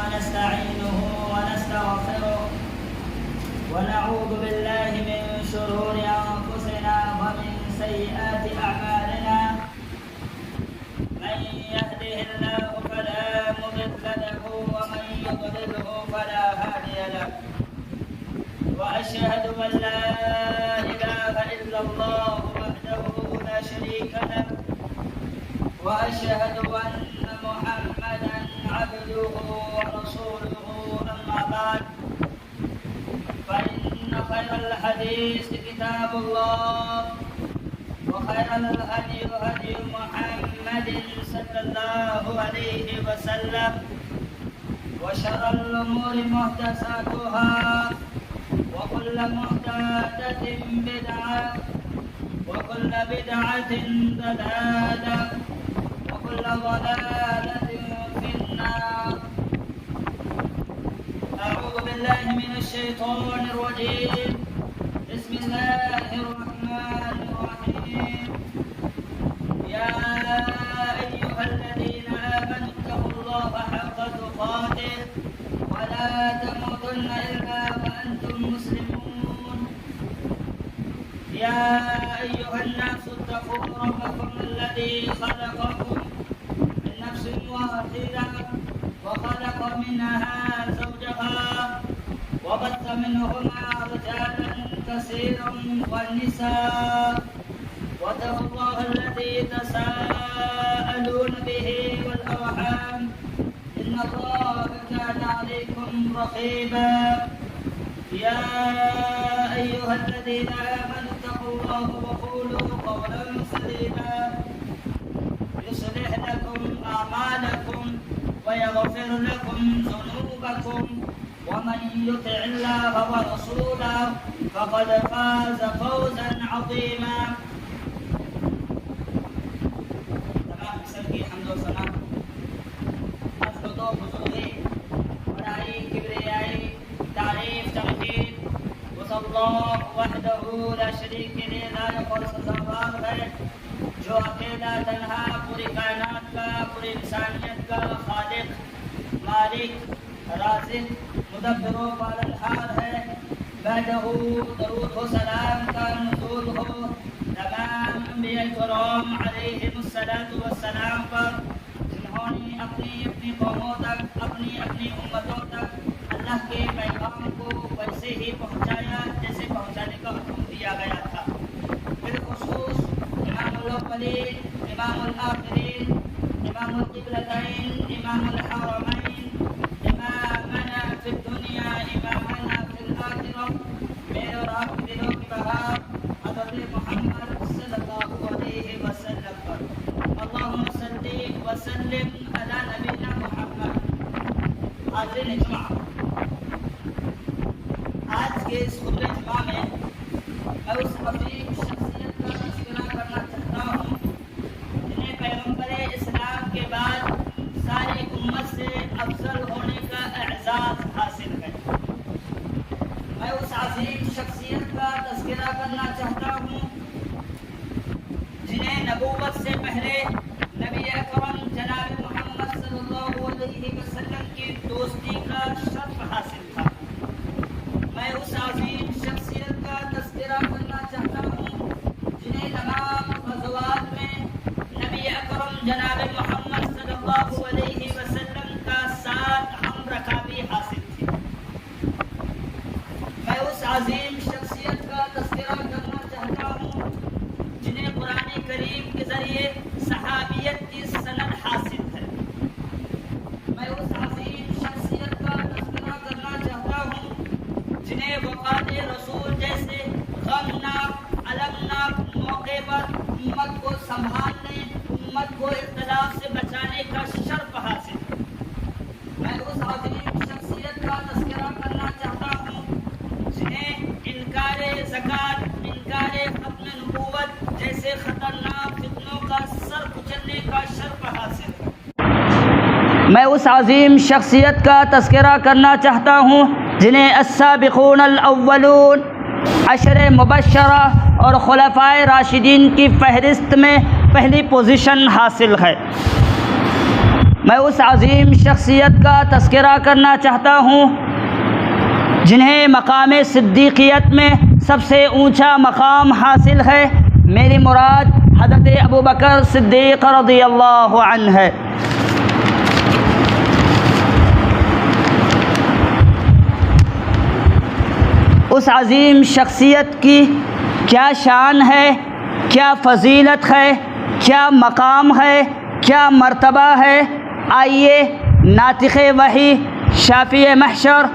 ونستعينه ونستغفره ونعوذ بالله من شرور أنفسنا ومن سيئات أعمالنا من يهده الله فلا مضل له ومن يضلله فلا هادي له وأشهد أن لا إله إلا الله وحده لا شريك له وأشهد أن محمدا عبده ورسوله أما بعد فإن خير الحديث كتاب الله وخير الهدي هدي محمد صلى الله عليه وسلم وشر الأمور محدثاتها وكل محدثة بدعة وكل بدعة ضلالة وكل ضلالة في النار. أعوذ بالله من الشيطان الرجيم. بسم الله الرحمن الرحيم. يا أيها الذين آمنوا اتقوا الله حق تقاته ولا تموتن إلا وأنتم مسلمون. يا أيها الناس اتقوا ربكم الذي خلقكم من نفس واحدة وخلق منها زوجها وبث منهما رجالا كثيرا والنساء واتقوا الله الذي تساءلون به والأرحام إن الله كان عليكم رقيبا. يا أيها الذين آمنوا اتقوا الله وقولوا قولا سديدا يصلح لكم أعمالكم ويغفر لكم ذنوبكم ومن يطع الله ورسوله فقد فاز فوزا عظيما. تمام سلکی حمد و ثنا حضرت و بزرگی بڑائی کبریائی تعریف تمجید اس اللہ وحدہ لا شریک کے لائق اور سزاوار ہے جو اکیلا تنہا پوری کائنات کا پوری انسانیت کا خالق مالک رازق مدبر و پالنہار ہے. بعدہ درود و سلام کا نزول ہو تمام انبیاء کرام علیہم الصلاۃ والسلام پر جنہوں نے اپنی اپنی قوموں تک اپنی اپنی امتوں تک اللہ کے پیغام کو ویسے ہی پہنچایا جیسے پہنچانے کا حکم دیا گیا تھا. بالخصوص امام الاولین امام الآخرین امام القبلتین امام الحرمین امامنا فی الدنیا امامنا فی الآخرہ میرے اور آپ کے دلوں کی بہار حضرت محمد صلی اللہ علیہ وسلم پر. اللہم صلی وسلم علی نبینا محمد. حاضرین جمعہ، آج کے اس خطبہ جمعہ میں میں اس عظیم شخصیت کا تذکرہ کرنا چاہتا ہوں جنہیں پیغمبر اسلام کے بعد ساری امت سے افضل ہونے کا اعزاز حاصل ہے. میں اس عظیم شخصیت کا تذکرہ کرنا چاہتا ہوں جنہیں نبوت سے پہلے نبی اکرم جناب محمد صلی اللہ علیہ وسلم کی دوستی کا شرف حاصل تھا. میں اس عظیم شخصیت کا تذکرہ کرنا چاہتا ہوں جنہیں تمام غزوات میں نبی اکرم جناب محمد صلی اللہ علیہ وسلم کا ساتھ ہم رکابی حاصل تھی. میں اس عظیم شخصیت کا تذکرہ کرنا چاہتا ہوں جنہیں قرآن کریم کے ذریعے صحابیت کی سند حاصل ہے. میں اس عظیم شخصیت کا تذکرہ کرنا چاہتا ہوں جنہیں وفات رسول جیسے غمناک المناک موقع پر امت کو سنبھالنے امت کو اختلاف سے بچانے کا شرف حاصل ہے. میں اس عظیم شخصیت کا تذکرہ کرنا چاہتا ہوں جنہیں انکار زکوٰۃ انکار ختم نبوت جیسے خطرناک فتنوں کا سر کچلنے کا شرف حاصل ہے. میں اس عظیم شخصیت کا تذکرہ کرنا چاہتا ہوں جنہیں السابقون الاولون عشر مبشرہ اور خلفائے راشدین کی فہرست میں پہلی پوزیشن حاصل ہے. میں اس عظیم شخصیت کا تذکرہ کرنا چاہتا ہوں جنہیں مقام صدیقیت میں سب سے اونچا مقام حاصل ہے۔ میری مراد حضرت ابوبکر صدیق رضی اللہ عنہ ہے۔ اس عظیم شخصیت کی کیا شان ہے، کیا فضیلت ہے، کیا مقام ہے، کیا مرتبہ ہے، آئیے ناطق وحی، شافی محشر،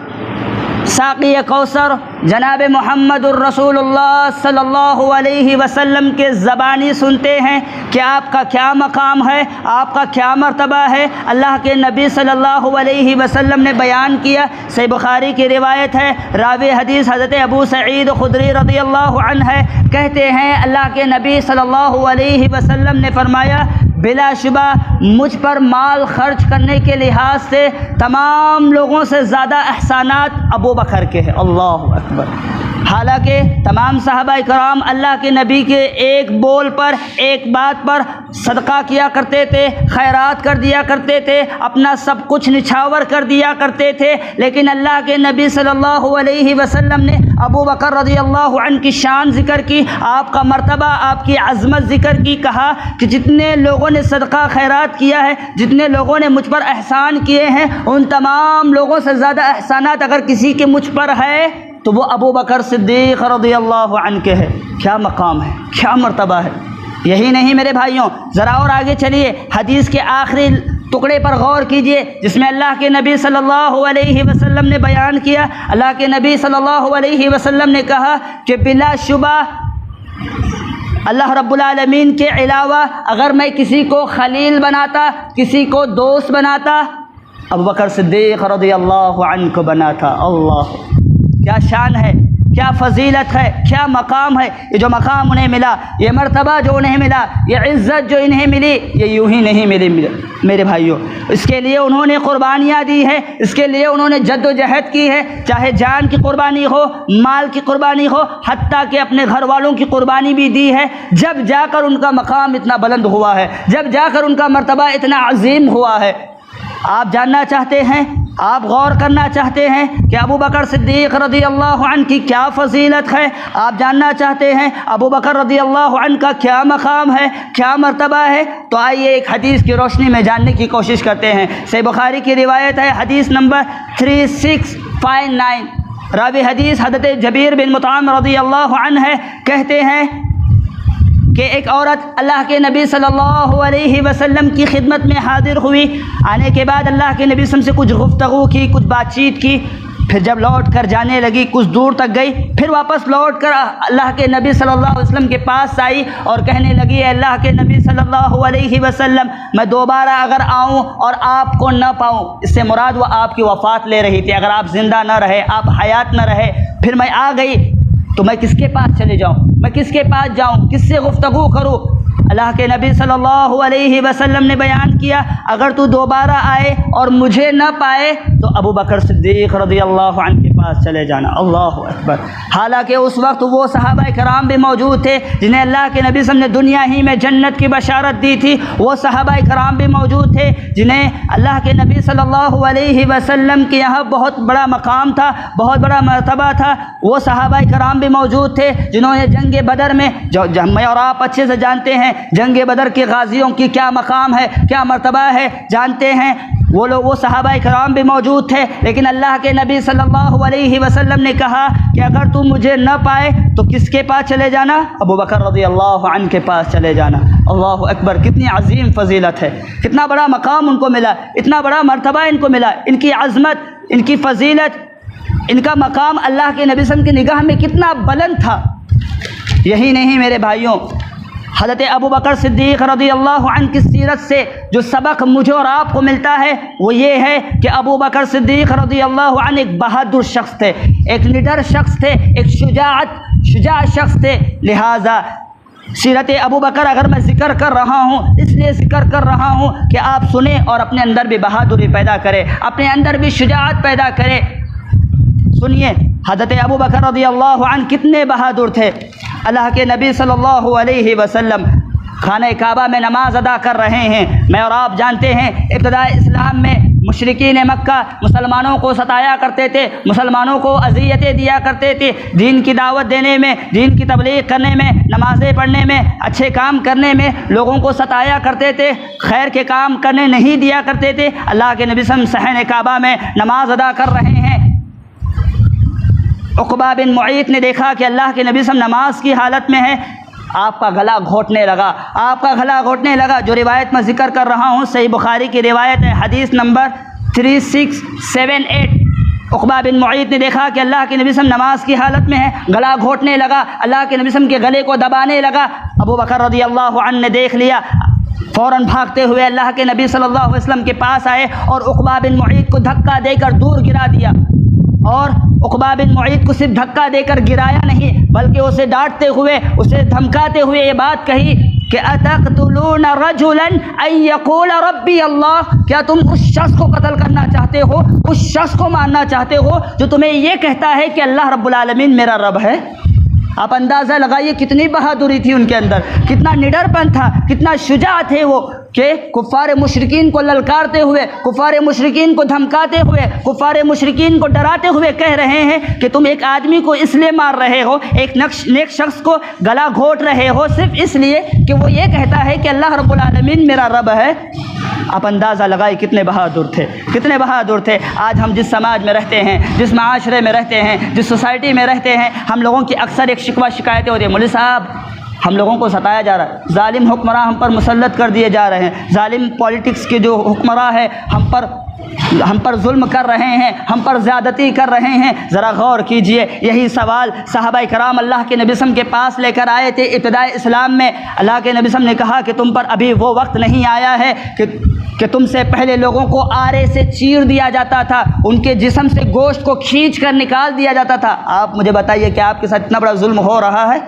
ساقی کوثر جناب محمد الرسول اللہ صلی اللہ علیہ وسلم کے زبانی سنتے ہیں کہ آپ کا کیا مقام ہے، آپ کا کیا مرتبہ ہے۔ اللہ کے نبی صلی اللہ علیہ وسلم نے بیان کیا، صحیح بخاری کی روایت ہے، راوی حدیث حضرت ابو سعید خدری رضی اللہ عنہ ہے، کہتے ہیں اللہ کے نبی صلی اللہ علیہ وسلم نے فرمایا بلا شبہ مجھ پر مال خرچ کرنے کے لحاظ سے تمام لوگوں سے زیادہ احسانات ابو بکر کے ہیں۔ اللہ اکبر۔ حالانکہ تمام صحابہ کرام اللہ کے نبی کے ایک بول پر، ایک بات پر صدقہ کیا کرتے تھے، خیرات کر دیا کرتے تھے، اپنا سب کچھ نچھاور کر دیا کرتے تھے، لیکن اللہ کے نبی صلی اللہ علیہ وسلم نے ابو بکر رضی اللہ عنہ کی شان ذکر کی، آپ کا مرتبہ، آپ کی عظمت ذکر کی، کہا کہ جتنے لوگوں نے صدقہ خیرات کیا ہے، جتنے لوگوں نے مجھ پر احسان کیے ہیں، ان تمام لوگوں سے زیادہ احسانات اگر کسی کے مجھ پر ہے تو وہ ابو بکر صدیق رضی اللہ عنہ کے ہے۔ کیا مقام ہے، کیا مرتبہ ہے۔ یہی نہیں میرے بھائیوں، ذرا اور آگے چلیے، حدیث کے آخری ٹکڑے پر غور کیجئے جس میں اللہ کے نبی صلی اللہ علیہ وسلم نے بیان کیا۔ اللہ کے نبی صلی اللہ علیہ وسلم نے کہا کہ بلا شبہ اللہ رب العالمین کے علاوہ اگر میں کسی کو خلیل بناتا، کسی کو دوست بناتا، ابو بکر صدیق رضی اللہ عنہ کو بناتا۔ اللہ، کیا شان ہے، کیا فضیلت ہے، کیا مقام ہے۔ یہ جو مقام انہیں ملا، یہ مرتبہ جو انہیں ملا، یہ عزت جو انہیں ملی، یہ یوں ہی نہیں ملی میرے بھائیوں۔ اس کے لیے انہوں نے قربانیاں دی ہیں، اس کے لیے انہوں نے جد و جہد کی ہے، چاہے جان کی قربانی ہو، مال کی قربانی ہو، حتیٰ کہ اپنے گھر والوں کی قربانی بھی دی ہے، جب جا کر ان کا مقام اتنا بلند ہوا ہے، جب جا کر ان کا مرتبہ اتنا عظیم ہوا ہے۔ آپ جاننا چاہتے ہیں، آپ غور کرنا چاہتے ہیں کہ ابو بکر صدیق رضی اللہ عنہ کی کیا فضیلت ہے، آپ جاننا چاہتے ہیں ابو بکر رضی اللہ عنہ کا کیا مقام ہے، کیا مرتبہ ہے، تو آئیے ایک حدیث کی روشنی میں جاننے کی کوشش کرتے ہیں۔ صحیح بخاری کی روایت ہے، حدیث نمبر 3659، راوی حدیث حضرت جبیر بن مطعم رضی اللہ عنہ ہے، کہتے ہیں کہ ایک عورت اللہ کے نبی صلی اللہ علیہ وسلم کی خدمت میں حاضر ہوئی، آنے کے بعد اللہ کے نبی صلی اللہ علیہ وسلم سے کچھ گفتگو کی، کچھ بات چیت کی، پھر جب لوٹ کر جانے لگی، کچھ دور تک گئی، پھر واپس لوٹ کر اللہ کے نبی صلی اللہ علیہ وسلم کے پاس آئی اور کہنے لگی، اے اللہ کے نبی صلی اللہ علیہ وسلم، میں دوبارہ اگر آؤں اور آپ کو نہ پاؤں، اس سے مراد وہ آپ کی وفات لے رہی تھی، اگر آپ زندہ نہ رہے، آپ حیات نہ رہے، پھر میں آ گئی تو میں کس کے پاس چلے جاؤں، میں کس کے پاس جاؤں، کس سے گفتگو کروں۔ اللہ کے نبی صلی اللہ علیہ وسلم نے بیان کیا، اگر تو دوبارہ آئے اور مجھے نہ پائے تو ابو بکر صدیق رضی اللہ عنہ کے پاس چلے جانا۔ اللہ اکبر۔ حالانکہ اس وقت وہ صحابہ کرام بھی موجود تھے جنہیں اللہ کے نبی صلی اللہ علیہ وسلم نے دنیا ہی میں جنت کی بشارت دی تھی، وہ صحابہ کرام بھی موجود تھے جنہیں اللہ کے نبی صلی اللہ علیہ وسلم کے یہاں بہت بڑا مقام تھا، بہت بڑا مرتبہ تھا، وہ صحابہ کرام بھی موجود تھے جنہوں نے جنگ بدر میں، جو میں اور آپ اچھے سے جانتے ہیں جنگ بدر کے غازیوں کی کیا مقام ہے، کیا مرتبہ ہے، جانتے ہیں، وہ لوگ، وہ صحابہ کرام بھی موجود تھے، لیکن اللہ کے نبی صلی اللہ علیہ وسلم نے کہا کہ اگر تم مجھے نہ پائے تو کس کے پاس چلے جانا، ابو بکر رضی اللہ عنہ کے پاس چلے جانا۔ اللہ اکبر۔ کتنی عظیم فضیلت ہے، کتنا بڑا مقام ان کو ملا، اتنا بڑا مرتبہ ان کو ملا، ان کی عظمت، ان کی فضیلت، ان کا مقام اللہ کے نبی صلی اللہ علیہ وسلم کی نگاہ میں کتنا بلند تھا۔ یہی نہیں میرے بھائیوں، حضرت ابو بکر صدیق رضی اللہ عنہ کی سیرت سے جو سبق مجھے اور آپ کو ملتا ہے وہ یہ ہے کہ ابو بکر صدیق رضی اللہ عنہ ایک بہادر شخص تھے، ایک لیڈر شخص تھے، ایک شجاع شخص تھے۔ لہٰذا سیرت ابو بکر اگر میں ذکر کر رہا ہوں، اس لیے ذکر کر رہا ہوں کہ آپ سنیں اور اپنے اندر بھی بہادری پیدا کریں، اپنے اندر بھی شجاعت پیدا کریں۔ سنیے حضرت ابو بکر رضی اللہ عنہ کتنے بہادر تھے۔ اللہ کے نبی صلی اللہ علیہ وسلم خانہ کعبہ میں نماز ادا کر رہے ہیں۔ میں اور آپ جانتے ہیں ابتدائی اسلام میں مشرکین مکہ مسلمانوں کو ستایا کرتے تھے، مسلمانوں کو اذیتیں دیا کرتے تھے، دین کی دعوت دینے میں، دین کی تبلیغ کرنے میں، نمازیں پڑھنے میں، اچھے کام کرنے میں لوگوں کو ستایا کرتے تھے، خیر کے کام کرنے نہیں دیا کرتے تھے۔ اللہ کے نبی صلی اللہ علیہ وسلم صحن کعبہ میں نماز ادا کر رہے ہیں۔ عقبہ بن معیط نے دیکھا کہ اللہ کے نبی صلی اللہ علیہ وسلم نماز کی حالت میں ہے، آپ کا گلا گھونٹنے لگا، آپ کا گلا گھونٹنے لگا۔ جو روایت میں ذکر کر رہا ہوں صحیح بخاری کی روایت ہے، حدیث نمبر 3678۔ عقبہ بن معیط نے دیکھا کہ اللہ کے نبی صلی اللہ علیہ وسلم نماز کی حالت میں ہے، گلا گھونٹنے لگا، اللہ کے نبی صلی اللہ علیہ وسلم کے گلے کو دبانے لگا۔ ابو بکر رضی اللہ عنہ نے دیکھ لیا، فوراً بھاگتے ہوئے اللہ کے نبی صلی اللہ علیہ وسلم کے پاس آئے اور عقبہ بن معیط کو دھکا دے کر دور گرا دیا۔ اور عقبہ بن معیط کو صرف دھکا دے کر گرایا نہیں بلکہ اسے ڈانٹتے ہوئے، اسے دھمکاتے ہوئے یہ بات کہی کہ اتقتلون رجلا ان یقول ربی اللہ، کیا تم اس شخص کو قتل کرنا چاہتے ہو، اس شخص کو مارنا چاہتے ہو جو تمہیں یہ کہتا ہے کہ اللہ رب العالمین میرا رب ہے؟ آپ اندازہ لگائیے کتنی بہادری تھی ان کے اندر، کتنا نڈر پن تھا، کتنا شجاع تھے وہ کہ کفار مشرکین کو للکارتے ہوئے، کفار مشرکین کو دھمکاتے ہوئے، کفار مشرکین کو ڈراتے ہوئے کہہ رہے ہیں کہ تم ایک آدمی کو اس لیے مار رہے ہو، ایک نیک شخص کو گلا گھونٹ رہے ہو صرف اس لیے کہ وہ یہ کہتا ہے کہ اللہ رب العالمین میرا رب ہے۔ آپ اندازہ لگائیں کتنے بہادر تھے، کتنے بہادر تھے۔ آج ہم جس سماج میں رہتے ہیں، جس معاشرے میں رہتے ہیں، جس سوسائٹی میں رہتے ہیں، ہم لوگوں کی اکثر ایک شکوہ شکایتیں ہوتی ہیں، مولوی صاحب ہم لوگوں کو ستایا جا رہا ہے، ظالم حکمراں ہم پر مسلط کر دیے جا رہے ہیں، ظالم پالیٹکس کے جو حکمراں ہیں ہم پر ظلم کر رہے ہیں، ہم پر زیادتی کر رہے ہیں۔ ذرا غور کیجئے، یہی سوال صحابہ کرام اللہ کے نبی صلی اللہ علیہ وسلم کے پاس لے کر آئے تھے ابتدائی اسلام میں۔ اللہ کے نبی صلی اللہ علیہ وسلم نے کہا کہ تم پر ابھی وہ وقت نہیں آیا ہے کہ تم سے پہلے لوگوں کو آرے سے چیر دیا جاتا تھا، ان کے جسم سے گوشت کو کھینچ کر نکال دیا جاتا تھا۔ آپ مجھے بتائیے کہ آپ کے ساتھ اتنا بڑا ظلم ہو رہا ہے؟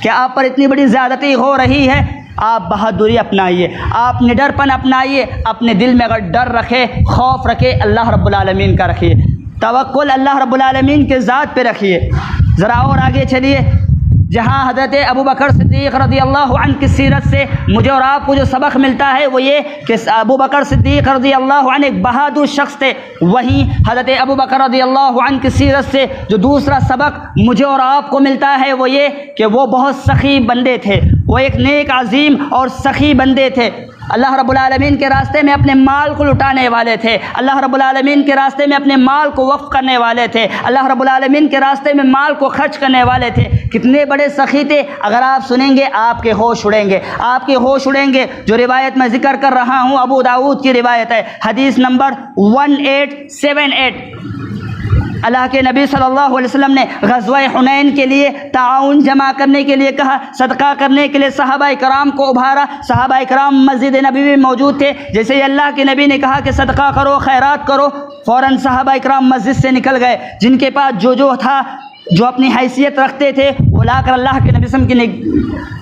کیا آپ پر اتنی بڑی زیادتی ہو رہی ہے؟ آپ بہادری اپنائیے، آپ نڈر پن اپنائیے، اپنے دل میں اگر ڈر رکھے، خوف رکھے، اللہ رب العالمین کا رکھیے، توکل اللہ رب العالمین کے ذات پہ رکھیے۔ ذرا اور آگے چلیے، جہاں حضرت ابوبکر صدیق رضی اللہ عنہ کی سیرت سے مجھے اور آپ کو جو سبق ملتا ہے وہ یہ کہ ابوبکر صدیق رضی اللہ عنہ ایک بہادر شخص تھے، وہیں حضرت ابوبکر رضی اللہ عنہ کی سیرت سے جو دوسرا سبق مجھے اور آپ کو ملتا ہے وہ یہ کہ وہ بہت سخی بندے تھے، وہ ایک نیک عظیم اور سخی بندے تھے، اللہ رب العالمین کے راستے میں اپنے مال کو لٹانے والے تھے، اللہ رب العالمین کے راستے میں اپنے مال کو وقف کرنے والے تھے، اللہ رب العالمین کے راستے میں مال کو خرچ کرنے والے تھے۔ کتنے بڑے سخی تھے، اگر آپ سنیں گے آپ کے ہوش اڑیں گے، آپ کے ہوش اڑیں گے۔ جو روایت میں ذکر کر رہا ہوں ابو داؤد کی روایت ہے، حدیث نمبر 1878۔ اللہ کے نبی صلی اللہ علیہ وسلم نے غزوہ حنین کے لیے تعاون جمع کرنے کے لیے کہا، صدقہ کرنے کے لیے صحابہ کرام کو ابھارا۔ صحابہ کرام مسجد نبی میں موجود تھے، جیسے ہی اللہ کے نبی نے کہا کہ صدقہ کرو، خیرات کرو، فوراً صحابہ کرام مسجد سے نکل گئے۔ جن کے پاس جو تھا، جو اپنی حیثیت رکھتے تھے، وہ لا کر اللہ کے نبی صلی اللہ علیہ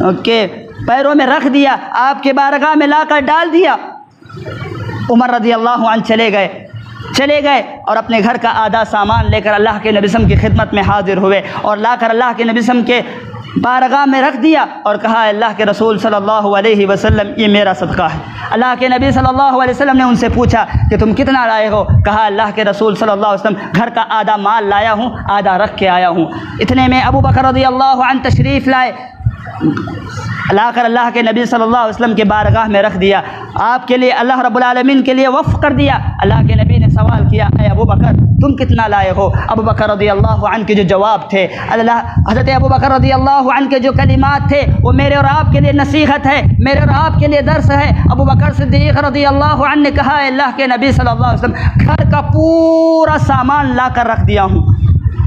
وسلم کے پیروں میں رکھ دیا، آپ کے بارگاہ میں لا کر ڈال دیا۔ عمر رضی اللہ عنہ چلے گئے اور اپنے گھر کا آدھا سامان لے کر اللہ کے نبی صلی اللہ علیہ وسلم کی خدمت میں حاضر ہوئے اور لا کر اللہ کے نبی صلی اللہ علیہ وسلم کے بارگاہ میں رکھ دیا اور کہا اللہ کے رسول صلی اللہ علیہ وسلم یہ میرا صدقہ ہے۔ اللہ کے نبی صلی اللہ علیہ وسلم نے ان سے پوچھا کہ تم کتنا لائے ہو؟ کہا اللہ کے رسول صلی اللہ علیہ وسلم گھر کا آدھا مال لایا ہوں، آدھا رکھ کے آیا ہوں۔ اتنے میں ابو بکر رضی اللہ عنہ تشریف لائے، لا کر اللہ کے نبی صلی اللہ علیہ وسلم کے بارگاہ میں رکھ دیا، آپ کے لیے اللہ رب العالمین کے لیے وقف کر دیا۔ اللہ کے نبی نے سوال کیا، اے ابو بکر تم کتنا لائے ہو؟ ابو بکر رضی اللہ عنہ کے جو جواب تھے، حضرت ابو بکر رضی اللہ عنہ کے جو کلمات تھے وہ میرے اور آپ کے لیے نصیحت ہے، میرے اور آپ کے لیے درس ہے۔ ابو بکر صدیق رضی اللہ عنہ نے کہا، اے اللہ کے نبی صلی اللہ علیہ وسلم گھر کا پورا سامان لا کر رکھ دیا ہوں۔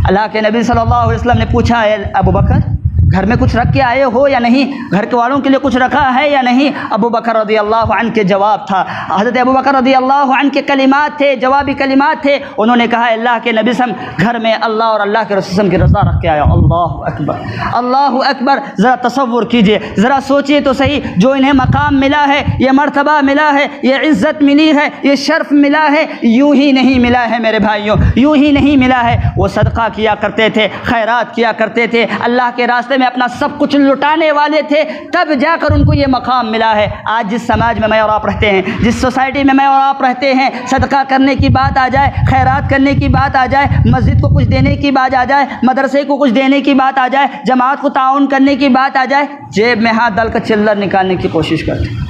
اللہ کے نبی صلی اللہ علیہ وسلم نے پوچھا، اے ابو بکر گھر میں کچھ رکھ کے آئے ہو یا نہیں؟ گھر کے والوں کے لیے کچھ رکھا ہے یا نہیں؟ ابو بکر رضی اللہ عنہ کے جواب تھا، حضرت ابو بکر رضی اللہ عنہ کے کلمات تھے، جوابی کلمات تھے۔ انہوں نے کہا اللہ کے نبی صلی اللہ علیہ وسلم گھر میں اللہ اور اللہ کے رسول صلی اللہ علیہ وسلم کی رضا رکھ کے آیا۔ اللہ اکبر، اللہ اکبر۔ ذرا تصور کیجئے، ذرا سوچئے تو صحیح، جو انہیں مقام ملا ہے، یہ مرتبہ ملا ہے، یہ عزت ملی ہے، یہ شرف ملا ہے، یوں ہی نہیں ملا ہے میرے بھائیوں، یوں ہی نہیں ملا ہے۔ وہ صدقہ کیا کرتے تھے، خیرات کیا کرتے تھے، اللہ کے راستے راستے میں اپنا سب کچھ لٹانے والے تھے، تب جا کر ان کو یہ مقام ملا ہے۔ آج جس سماج میں اور آپ رہتے ہیں، جس سوسائٹی میں اور آپ رہتے ہیں، صدقہ کرنے کی بات آ جائے، خیرات کرنے کی بات آ جائے، مسجد کو کچھ دینے کی بات آ جائے، مدرسے کو کچھ دینے کی بات آ جائے، جماعت کو تعاون کرنے کی بات آ جائے، جیب میں ہاتھ ڈال کر چلر نکالنے کی کوشش کرتے ہیں۔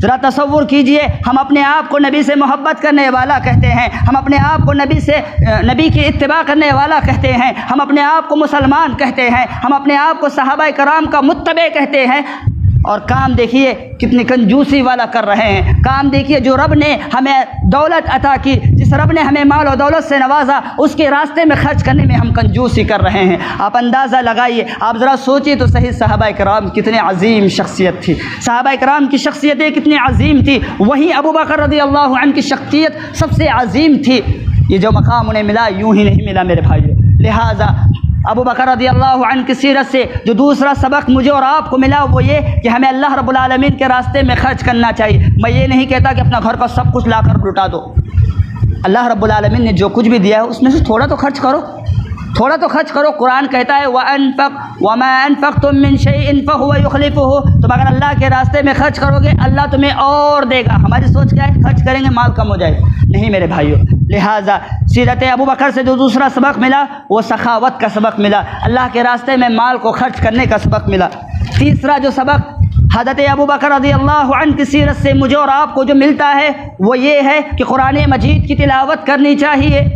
ذرا تصور کیجئے، ہم اپنے آپ کو نبی سے محبت کرنے والا کہتے ہیں، ہم اپنے آپ کو نبی کی اتباع کرنے والا کہتے ہیں، ہم اپنے آپ کو مسلمان کہتے ہیں، ہم اپنے آپ کو صحابہ کرام کا متبع کہتے ہیں، اور کام دیکھیے کتنی کنجوسی والا کر رہے ہیں۔ کام دیکھیے، جو رب نے ہمیں دولت عطا کی، جس رب نے ہمیں مال و دولت سے نوازا، اس کے راستے میں خرچ کرنے میں ہم کنجوسی کر رہے ہیں۔ آپ اندازہ لگائیے، آپ ذرا سوچیے تو صحیح، صحابہ کرام کتنے عظیم شخصیت تھی، صحابہ کرام کی شخصیتیں کتنی عظیم تھی، وہیں ابو بکر رضی اللہ عنہ کی شخصیت سب سے عظیم تھی۔ یہ جو مقام انہیں ملا یوں ہی نہیں ملا میرے بھائیو۔ لہٰذا ابو بکر رضی اللہ عنہ کی سیرت سے جو دوسرا سبق مجھے اور آپ کو ملا وہ یہ کہ ہمیں اللہ رب العالمین کے راستے میں خرچ کرنا چاہیے۔ میں یہ نہیں کہتا کہ اپنا گھر کا سب کچھ لا کر لٹا دو، اللہ رب العالمین نے جو کچھ بھی دیا ہے اس میں سے تھوڑا تو خرچ کرو، تھوڑا تو خرچ کرو۔ قرآن کہتا ہے وَمَا أَنفَقْتُم مِّن شَيْءٍ فَهُوَ يُخْلِفُهُ، تم اگر اللہ کے راستے میں خرچ کرو گے اللہ تمہیں اور دے گا۔ ہماری سوچ کیا ہے؟ خرچ کریں گے مال کم ہو جائے، نہیں میرے بھائیو۔ لہٰذا سیرت ابو بکر سے جو دوسرا سبق ملا وہ سخاوت کا سبق ملا، اللہ کے راستے میں مال کو خرچ کرنے کا سبق ملا۔ تیسرا جو سبق حضرت ابو بکر رضی اللہ عنہ کی سیرت سے مجھے اور آپ کو جو ملتا ہے وہ یہ ہے کہ قرآن مجید کی تلاوت کرنی چاہیے۔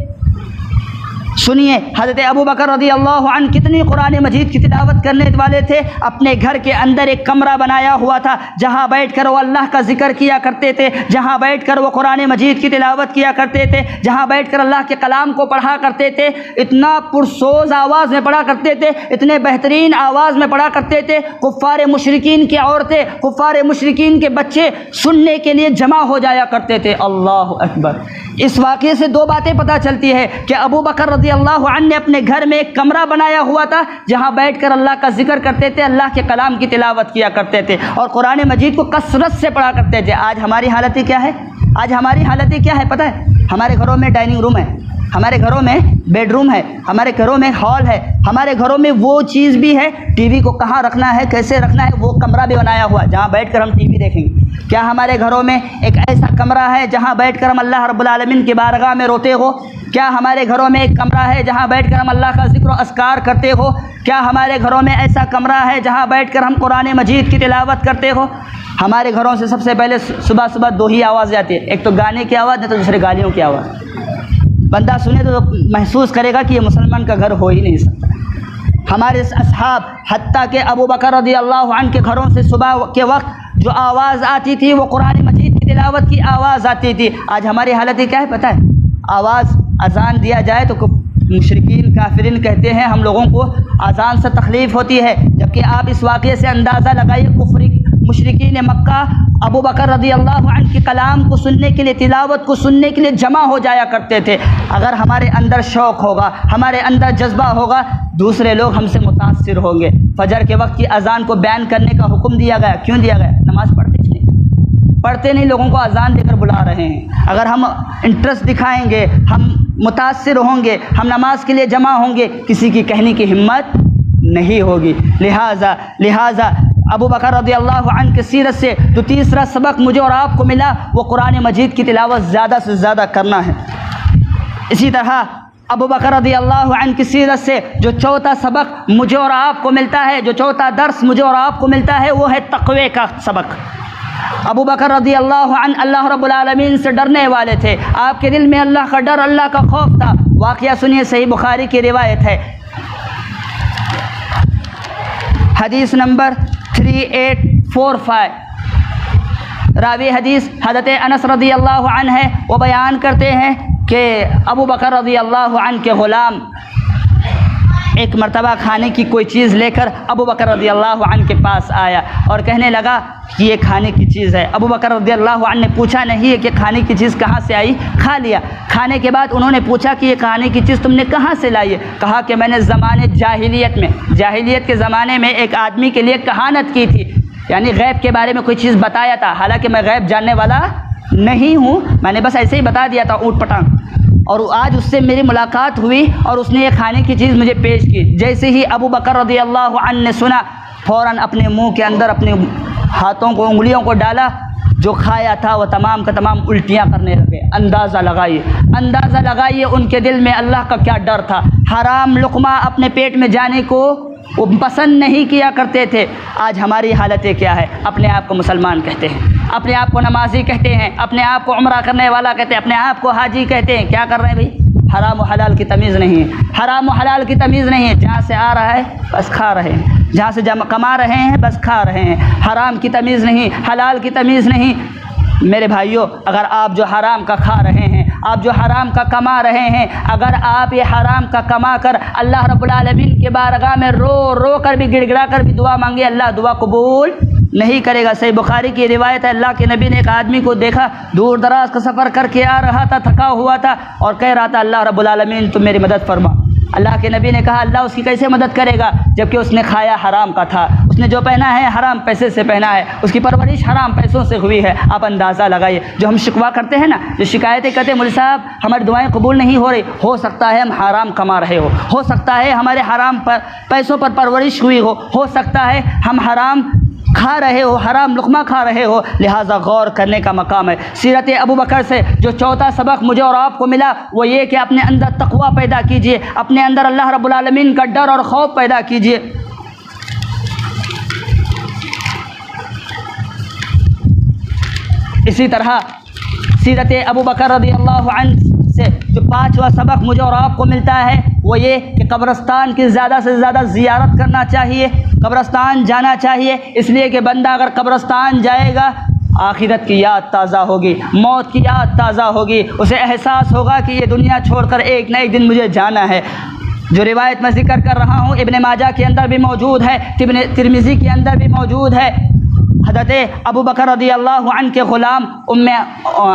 سنیے، حضرت ابو بکر رضی اللہ عنہ کتنی قرآن مجید کی تلاوت کرنے والے تھے۔ اپنے گھر کے اندر ایک کمرہ بنایا ہوا تھا جہاں بیٹھ کر وہ اللہ کا ذکر کیا کرتے تھے، جہاں بیٹھ کر وہ قرآن مجید کی تلاوت کیا کرتے تھے، جہاں بیٹھ کر اللہ کے کلام کو پڑھا کرتے تھے۔ اتنا پرسوز آواز میں پڑھا کرتے تھے، اتنے بہترین آواز میں پڑھا کرتے تھے، کفار مشرکین کی عورتیں، کفار مشرکین کے بچے سننے کے لیے جمع ہو جایا کرتے تھے۔ اللہ اکبر۔ اس واقعے سے دو باتیں پتہ چلتی ہے کہ ابو بکر رضی اللہ عنہ نے اپنے گھر میں ایک کمرہ بنایا ہوا تھا جہاں بیٹھ کر اللہ کا ذکر کرتے تھے، اللہ کے کلام کی تلاوت کیا کرتے تھے اور قرآن مجید کو کثرت سے پڑھا کرتے تھے۔ آج ہماری حالتیں کیا ہے؟ آج ہماری حالتیں کیا ہے پتہ ہے؟ ہمارے گھروں میں ڈائننگ روم ہے، ہمارے گھروں میں بیڈ روم ہے، ہمارے گھروں میں ہال ہے، ہمارے گھروں میں وہ چیز بھی ہے، ٹی وی کو کہاں رکھنا ہے، کیسے رکھنا ہے، وہ کمرہ بھی بنایا ہوا ہے جہاں بیٹھ کر ہم ٹی وی دیکھیں گے۔ کیا ہمارے گھروں میں ایک ایسا کمرہ ہے جہاں بیٹھ کر ہم اللہ رب العالمین کی بارگاہ میں روتے ہو؟ کیا ہمارے گھروں میں ایک کمرہ ہے جہاں بیٹھ کر ہم اللہ کا ذکر و اذکار کرتے ہو؟ کیا ہمارے گھروں میں ایسا کمرہ ہے جہاں بیٹھ کر ہم قرآن مجید کی تلاوت کرتے ہو؟ ہمارے گھروں سے سب سے پہلے صبح صبح دو ہی آوازیں آتی ہیں، ایک تو گانے کی آواز، نہیں تو دوسرے گالیوں کی آواز۔ بندہ سنے تو محسوس کرے گا کہ یہ مسلمان کا گھر ہو ہی نہیں سکتا۔ ہمارے اصحاب حتیٰ کہ ابو بکر رضی اللہ عنہ کے گھروں سے صبح کے وقت جو آواز آتی تھی وہ قرآن مجید کی تلاوت کی آواز آتی تھی۔ آج ہماری حالت کیا ہے پتہ ہے؟ آواز اذان دیا جائے تو مشرکین کافرین کہتے ہیں ہم لوگوں کو اذان سے تکلیف ہوتی ہے، جبکہ آپ اس واقعے سے اندازہ لگائیے کفر مشرکین مکہ ابو بکر رضی اللہ عنہ کے کلام کو سننے کے لیے، تلاوت کو سننے کے لیے جمع ہو جایا کرتے تھے۔ اگر ہمارے اندر شوق ہوگا، ہمارے اندر جذبہ ہوگا، دوسرے لوگ ہم سے متاثر ہوں گے۔ فجر کے وقت کی اذان کو بیان کرنے کا حکم دیا گیا، کیوں دیا گیا؟ نماز پڑھتے نہیں، لوگوں کو اذان دے کر بلا رہے ہیں۔ اگر ہم انٹرسٹ دکھائیں گے، ہم متاثر ہوں گے، ہم نماز کے لیے جمع ہوں گے، کسی کی کہنے کی ہمت نہیں ہوگی۔ لہٰذا ابو بکر رضی اللہ عنہ کی سیرت سے جو تیسرا سبق مجھے اور آپ کو ملا وہ قرآن مجید کی تلاوت زیادہ سے زیادہ کرنا ہے۔ اسی طرح ابو بکر رضی اللہ عنہ کی سیرت سے جو چوتھا سبق مجھے اور آپ کو ملتا ہے، جو چوتھا درس مجھے اور آپ کو ملتا ہے وہ ہے تقوی کا سبق۔ ابو بکر رضی اللہ عنہ اللہ رب العالمین سے ڈرنے والے تھے، آپ کے دل میں اللہ کا ڈر، اللہ کا خوف تھا۔ واقعہ سنیے، صحیح بخاری کی روایت ہے، حدیث نمبر 3845، راوی حدیث حضرت انس رضی اللہ عنہ ہے۔ وہ بیان کرتے ہیں کہ ابو بکر رضی اللہ عنہ کے غلام ایک مرتبہ کھانے کی کوئی چیز لے کر ابو بکر رضی اللہ عنہ کے پاس آیا اور کہنے لگا کہ یہ کھانے کی چیز ہے۔ ابو بکر رضی اللہ عنہ نے پوچھا نہیں ہے کہ کھانے کی چیز کہاں سے آئی، کھا لیا۔ کھانے کے بعد انہوں نے پوچھا کہ یہ کھانے کی چیز تم نے کہاں سے لائی ہے؟ کہا کہ میں نے زمانے جاہلیت کے زمانے میں ایک آدمی کے لیے کہانت کی تھی، یعنی غیب کے بارے میں کوئی چیز بتایا تھا، حالانکہ میں غیب جاننے والا نہیں ہوں، میں نے بس ایسے ہی بتا دیا تھا اوٹ پٹانگ۔ اور آج اس سے میری ملاقات ہوئی اور اس نے یہ کھانے کی چیز مجھے پیش کی. جیسے ہی ابو بکر رضی اللہ عنہ نے سنا فوراً اپنے منہ کے اندر اپنے ہاتھوں کو انگلیوں کو ڈالا, جو کھایا تھا وہ تمام کا تمام الٹیاں کرنے لگے. اندازہ لگائیے ان کے دل میں اللہ کا کیا ڈر تھا. حرام لقمہ اپنے پیٹ میں جانے کو وہ پسند نہیں کیا کرتے تھے. آج ہماری حالتیں کیا ہے؟ اپنے آپ کو مسلمان کہتے ہیں, اپنے آپ کو نمازی کہتے ہیں, اپنے آپ کو عمرہ کرنے والا کہتے ہیں, اپنے آپ کو حاجی کہتے ہیں. کیا کر رہے ہیں بھائی؟ حرام و حلال کی تمیز نہیں ہے, حرام و حلال کی تمیز نہیں ہے. جہاں سے آ رہا ہے بس کھا رہے ہیں, جہاں سے کما رہے ہیں بس کھا رہے ہیں. حرام کی تمیز نہیں, حلال کی تمیز نہیں. میرے بھائیوں, اگر آپ جو حرام کا کھا رہے ہیں, آپ جو حرام کا کما رہے ہیں, اگر آپ یہ حرام کا کما کر اللہ رب العالمین کے بارگاہ میں رو رو کر بھی گڑ گڑا کر بھی دعا مانگے, اللہ دعا قبول نہیں کرے گا. صحیح بخاری کی روایت ہے, اللہ کے نبی نے ایک آدمی کو دیکھا دور دراز کا سفر کر کے آ رہا تھا, تھکا ہوا تھا اور کہہ رہا تھا اللہ رب العالمین تم میری مدد فرما. اللہ کے نبی نے کہا اللہ اس کی کیسے مدد کرے گا جبکہ اس نے کھایا حرام کا تھا, اس نے جو پہنا ہے حرام پیسے سے پہنا ہے, اس کی پرورش حرام پیسوں سے ہوئی ہے. آپ اندازہ لگائیے, جو ہم شکوہ کرتے ہیں نا, جو شکایتیں کرتے ہیں مولوی صاحب ہماری دعائیں قبول نہیں ہو رہی, ہو سکتا ہے ہم حرام کما رہے ہو سکتا ہے ہمارے حرام پر پیسوں پر پرورش ہوئی ہو سکتا ہے ہم حرام کھا رہے ہو, حرام لقمہ کھا رہے ہو. لہٰذا غور کرنے کا مقام ہے. سیرت ابو بکر سے جو چوتھا سبق مجھے اور آپ کو ملا وہ یہ کہ اپنے اندر تقویٰ پیدا کیجیے, اپنے اندر اللہ رب العالمین کا ڈر اور خوف پیدا کیجیے. اسی طرح سیرت ابو بکر رضی اللہ عنہ سے جو پانچواں سبق مجھے اور آپ کو ملتا ہے وہ یہ کہ قبرستان کی زیادہ سے زیادہ زیارت کرنا چاہیے, قبرستان جانا چاہیے. اس لیے کہ بندہ اگر قبرستان جائے گا آخرت کی یاد تازہ ہوگی, موت کی یاد تازہ ہوگی, اسے احساس ہوگا کہ یہ دنیا چھوڑ کر ایک نہ ایک دن مجھے جانا ہے. جو روایت میں ذکر کر رہا ہوں ابن ماجہ کے اندر بھی موجود ہے, ترمذی کے اندر بھی موجود ہے. حضرت ابو بکر رضی اللہ عنہ کے غلام ام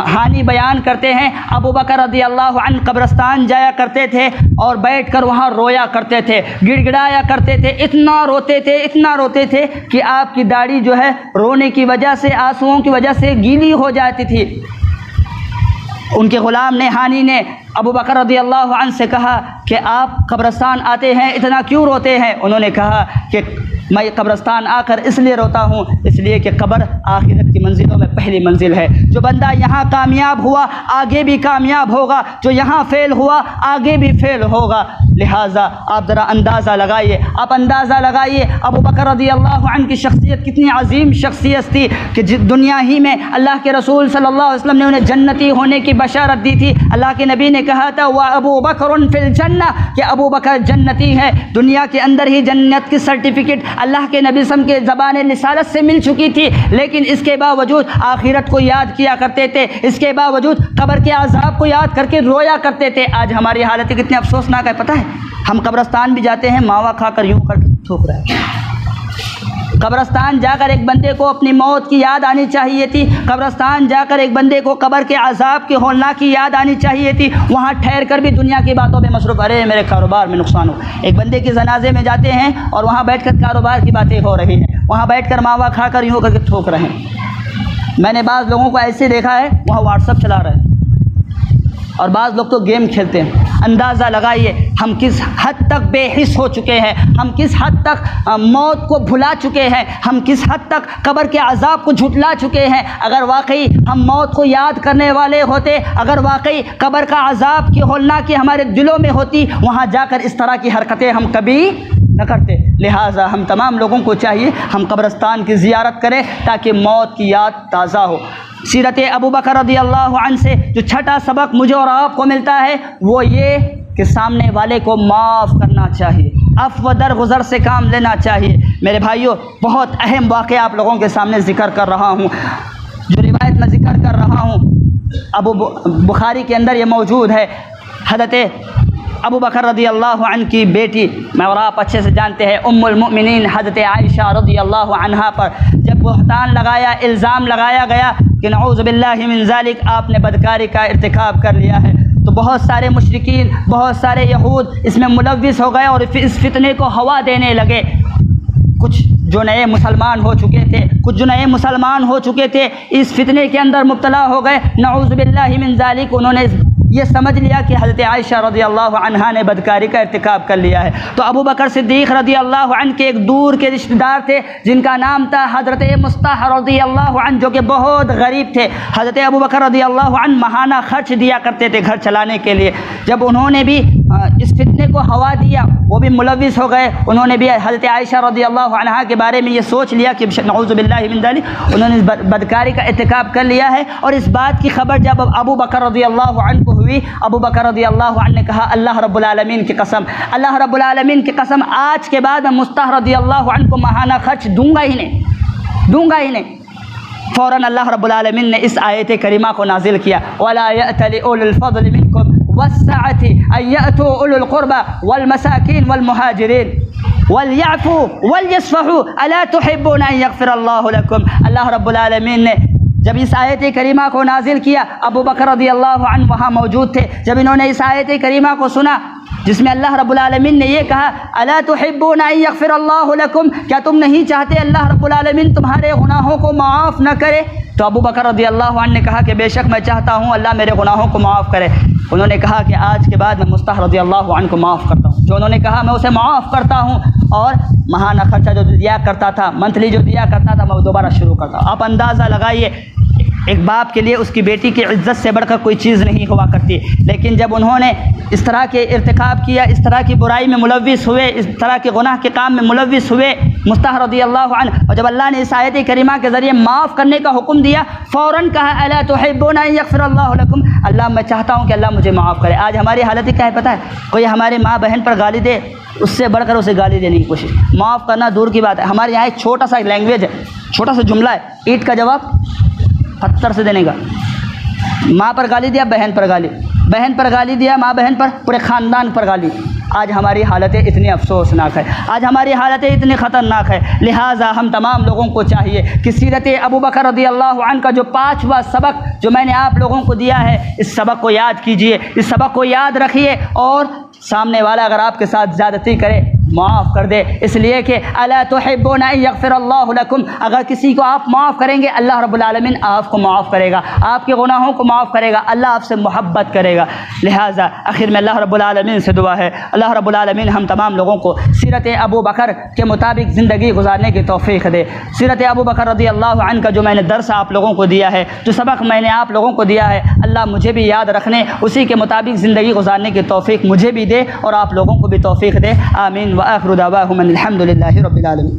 ہانی بیان کرتے ہیں, ابو بکر رضی اللہ عنہ قبرستان جایا کرتے تھے اور بیٹھ کر وہاں رویا کرتے تھے, گڑ گڑایا کرتے تھے, اتنا روتے تھے کہ آپ کی داڑھی جو ہے رونے کی وجہ سے, آنسوؤں کی وجہ سے گیلی ہو جاتی تھی. ان کے غلام نے, ہانی نے ابو بکر رضی اللہ عنہ سے کہا کہ آپ قبرستان آتے ہیں اتنا کیوں روتے ہیں؟ انہوں نے کہا کہ میں قبرستان آ کر اس لیے روتا ہوں اس لیے کہ قبر آخرت کی منزلوں میں پہلی منزل ہے. جو بندہ یہاں کامیاب ہوا آگے بھی کامیاب ہوگا, جو یہاں فیل ہوا آگے بھی فیل ہوگا. لہٰذا آپ ذرا اندازہ لگائیے ابو بکر رضی اللہ عنہ کی شخصیت کتنی عظیم شخصیت تھی کہ دنیا ہی میں اللہ کے رسول صلی اللہ علیہ وسلم نے انہیں جنتی ہونے کی بشارت دی تھی. اللہ کے نبی نے کہا تھا وَأَبُو بَكْرٌ فِي الْجَنَّةِ کہ ابو بکر جنتی ہے. دنیا کے اندر ہی جنت کی سرٹیفکیٹ اللہ کے نبی صلی اللہ علیہ وسلم کے زبان رسالت سے مل چکی تھی, لیکن اس کے باوجود آخرت کو یاد کیا کرتے تھے, اس کے باوجود قبر کے عذاب کو یاد کر کے رویا کرتے تھے. آج ہماری حالت کتنی افسوسناک ہے پتہ ہے؟ ہم قبرستان بھی جاتے ہیں ماوا کھا کر یوں کر تھوک رہے ہیں. قبرستان جا کر ایک بندے کو اپنی موت کی یاد آنی چاہیے تھی, قبرستان جا کر ایک بندے کو قبر کے عذاب کی ہولناک کی یاد آنی چاہیے تھی. وہاں ٹھہر کر بھی دنیا کی باتوں میں مصروف, ارے میرے کاروبار میں نقصان ہو. ایک بندے کے جنازے میں جاتے ہیں اور وہاں بیٹھ کر کاروبار کی باتیں ہو رہی ہیں, وہاں بیٹھ کر ماوا کھا کر یوں کر کے تھوک رہے ہیں. میں نے بعض لوگوں کو ایسے دیکھا ہے وہاں واٹس ایپ چلا رہے ہیں اور بعض لوگ تو گیم کھیلتے ہیں. اندازہ لگائیے ہم کس حد تک بے حس ہو چکے ہیں, ہم کس حد تک موت کو بھلا چکے ہیں, ہم کس حد تک قبر کے عذاب کو جھٹلا چکے ہیں. اگر واقعی ہم موت کو یاد کرنے والے ہوتے, اگر واقعی قبر کا عذاب کی ہولناکی ہمارے دلوں میں ہوتی, وہاں جا کر اس طرح کی حرکتیں ہم کبھی نہ کرتے. لہٰذا ہم تمام لوگوں کو چاہیے ہم قبرستان کی زیارت کریں تاکہ موت کی یاد تازہ ہو. سیرت ابو بکر رضی اللہ عنہ سے جو چھٹا سبق مجھے اور آپ کو ملتا ہے وہ یہ کہ سامنے والے کو معاف کرنا چاہیے, عفو درگزر سے کام لینا چاہیے. میرے بھائیوں, بہت اہم واقعہ آپ لوگوں کے سامنے ذکر کر رہا ہوں. جو روایت میں ذکر کر رہا ہوں ابو بخاری کے اندر یہ موجود ہے. حضرت ابو بکر رضی اللہ عنہ کی بیٹی, میں اور آپ اچھے سے جانتے ہیں, ام المؤمنین حضرت عائشہ رضی اللہ عنہا پر جب بہتان لگایا, الزام لگایا گیا کہ نعوذ باللہ من ذالک آپ نے بدکاری کا ارتکاب کر لیا ہے, تو بہت سارے مشرکین, بہت سارے یہود اس میں ملوث ہو گئے اور اس فتنے کو ہوا دینے لگے. کچھ جو نئے مسلمان ہو چکے تھے اس فتنے کے اندر مبتلا ہو گئے, نعوذ باللہ من ذالک. انہوں نے یہ سمجھ لیا کہ حضرت عائشہ رضی اللہ عنہا نے بدکاری کا ارتکاب کر لیا ہے۔ تو ابو بکر صدیق رضی اللہ عنہ کے ایک دور کے رشتہ دار تھے جن کا نام تھا حضرت مصطح رضی اللہ عنہ، جو کہ بہت غریب تھے۔ حضرت ابو بکر رضی اللہ عنہ ماہانہ خرچ دیا کرتے تھے گھر چلانے کے لیے۔ جب انہوں نے بھی اس فتنے کو ہوا دیا، وہ بھی ملوث ہو گئے، انہوں نے بھی حضرت عائشہ رضی اللہ عنہا کے بارے میں یہ سوچ لیا کہ نعوذ باللہ من ذلک انہوں نے بدکاری کا ارتکاب کر لیا ہے۔ اور اس بات کی خبر جب ابو بکر رضی اللہ عنہ کو ہوئی، ابو بکر رضی اللہ عنہ نے کہا اللہ رب العالمین کی قسم، اللہ رب العالمین کی قسم، آج کے بعد میں مصطح رضی اللہ عنہ کو ماہانہ خرچ دوں گا ہی نہیں۔ فوراً اللہ رب العالمین نے اس آیت کریمہ کو نازل کیا، وَلَا يَأْتَلِ أُولُو الْفَضْلِ مِنْكُمْ وَالسَّعَةِ أَن يَأْتُوا أُولُو الْقُرْبَى وَالْمَسَاكِينَ وَالْمُهَاجِرِينَ وَلْيَعْفُوا وَلْيَصْفَحُوا أَلَا تُحِبُّونَ أَن يَغْفِرَ اللَّهُ لَكُمْ۔ اللہ رب العالمین نے جب اس آیت کریمہ کو نازل کیا، ابو بکر رضی اللہ عنہ وہاں موجود تھے۔ جب انہوں نے اس آیت کریمہ کو سنا جس میں اللہ رب العالمین نے یہ کہا الا تحبون ان یغفر اللہ لکم، کیا تم نہیں چاہتے اللہ رب العالمین تمہارے گناہوں کو معاف نہ کرے؟ تو ابو بکر رضی اللہ عنہ نے کہا کہ بے شک میں چاہتا ہوں اللہ میرے گناہوں کو معاف کرے۔ انہوں نے کہا کہ آج کے بعد میں مصطح رضی اللہ عنہ کو معاف کرتا ہوں۔ جو انہوں نے کہا میں اسے معاف کرتا ہوں، اور ماہانہ خرچہ جو دیا کرتا تھا، منتھلی جو دیا کرتا تھا، میں وہ دوبارہ شروع کرتا ہوں۔ آپ اندازہ لگائیے، ایک باپ کے لیے اس کی بیٹی کی عزت سے بڑھ کر کوئی چیز نہیں ہوا کرتی، لیکن جب انہوں نے اس طرح کے ارتکاب کیا، اس طرح کی برائی میں ملوث ہوئے، اس طرح کے گناہ کے کام میں ملوث ہوئے مصطح رضی اللہ عنہ، اور جب اللہ نے اس آیت کریمہ کے ذریعے معاف کرنے کا حکم دیا، فوراً کہا الا تحبون ان یغفر اللہ لکم، اللہ میں چاہتا ہوں کہ اللہ مجھے معاف کرے۔ آج ہماری حالت کیا ہے پتہ ہے؟ کوئی ہمارے ماں بہن پر گالی دے، اس سے بڑھ کر اسے گالی دینے کی کوشش، معاف کرنا دور کی بات ہے۔ ہمارے یہاں ایک چھوٹا سا لینگویج ہے، چھوٹا سا جملہ ہے، اینٹ کا جواب پتھر سے دینے کا۔ ماں پر گالی دیا، بہن پر گالی، بہن پر گالی دیا، ماں بہن پر، پورے خاندان پر گالی۔ آج ہماری حالتیں اتنی افسوسناک ہے، آج ہماری حالتیں اتنی خطرناک ہے۔ لہٰذا ہم تمام لوگوں کو چاہیے کہ سیرت ابو بکر رضی اللہ عنہ کا جو 5واں سبق جو میں نے آپ لوگوں کو دیا ہے، اس سبق کو یاد کیجئے، اس سبق کو یاد رکھیے، اور سامنے والا اگر آپ کے ساتھ زیادتی کرے معاف کر دے، اس لیے کہ الا تحبون ان یغفر اللہ لکم، اگر کسی کو آپ معاف کریں گے اللہ رب العالمین آپ کو معاف کرے گا، آپ کے گناہوں کو معاف کرے گا، اللہ آپ سے محبت کرے گا۔ لہٰذا آخر میں اللہ رب العالمین سے دعا ہے اللہ رب العالمین ہم تمام لوگوں کو سیرت ابو بکر کے مطابق زندگی گزارنے کی توفیق دے۔ سیرت ابو بکر رضی اللہ عنہ کا جو میں نے درس آپ لوگوں کو دیا ہے، جو سبق میں نے آپ لوگوں کو دیا ہے، اللہ مجھے بھی یاد رکھنے، اسی کے مطابق زندگی گزارنے کی توفیق مجھے بھی دے اور آپ لوگوں کو بھی توفیق دے۔ آمین وآخر دعواہم الحمد للہ رب العالمین۔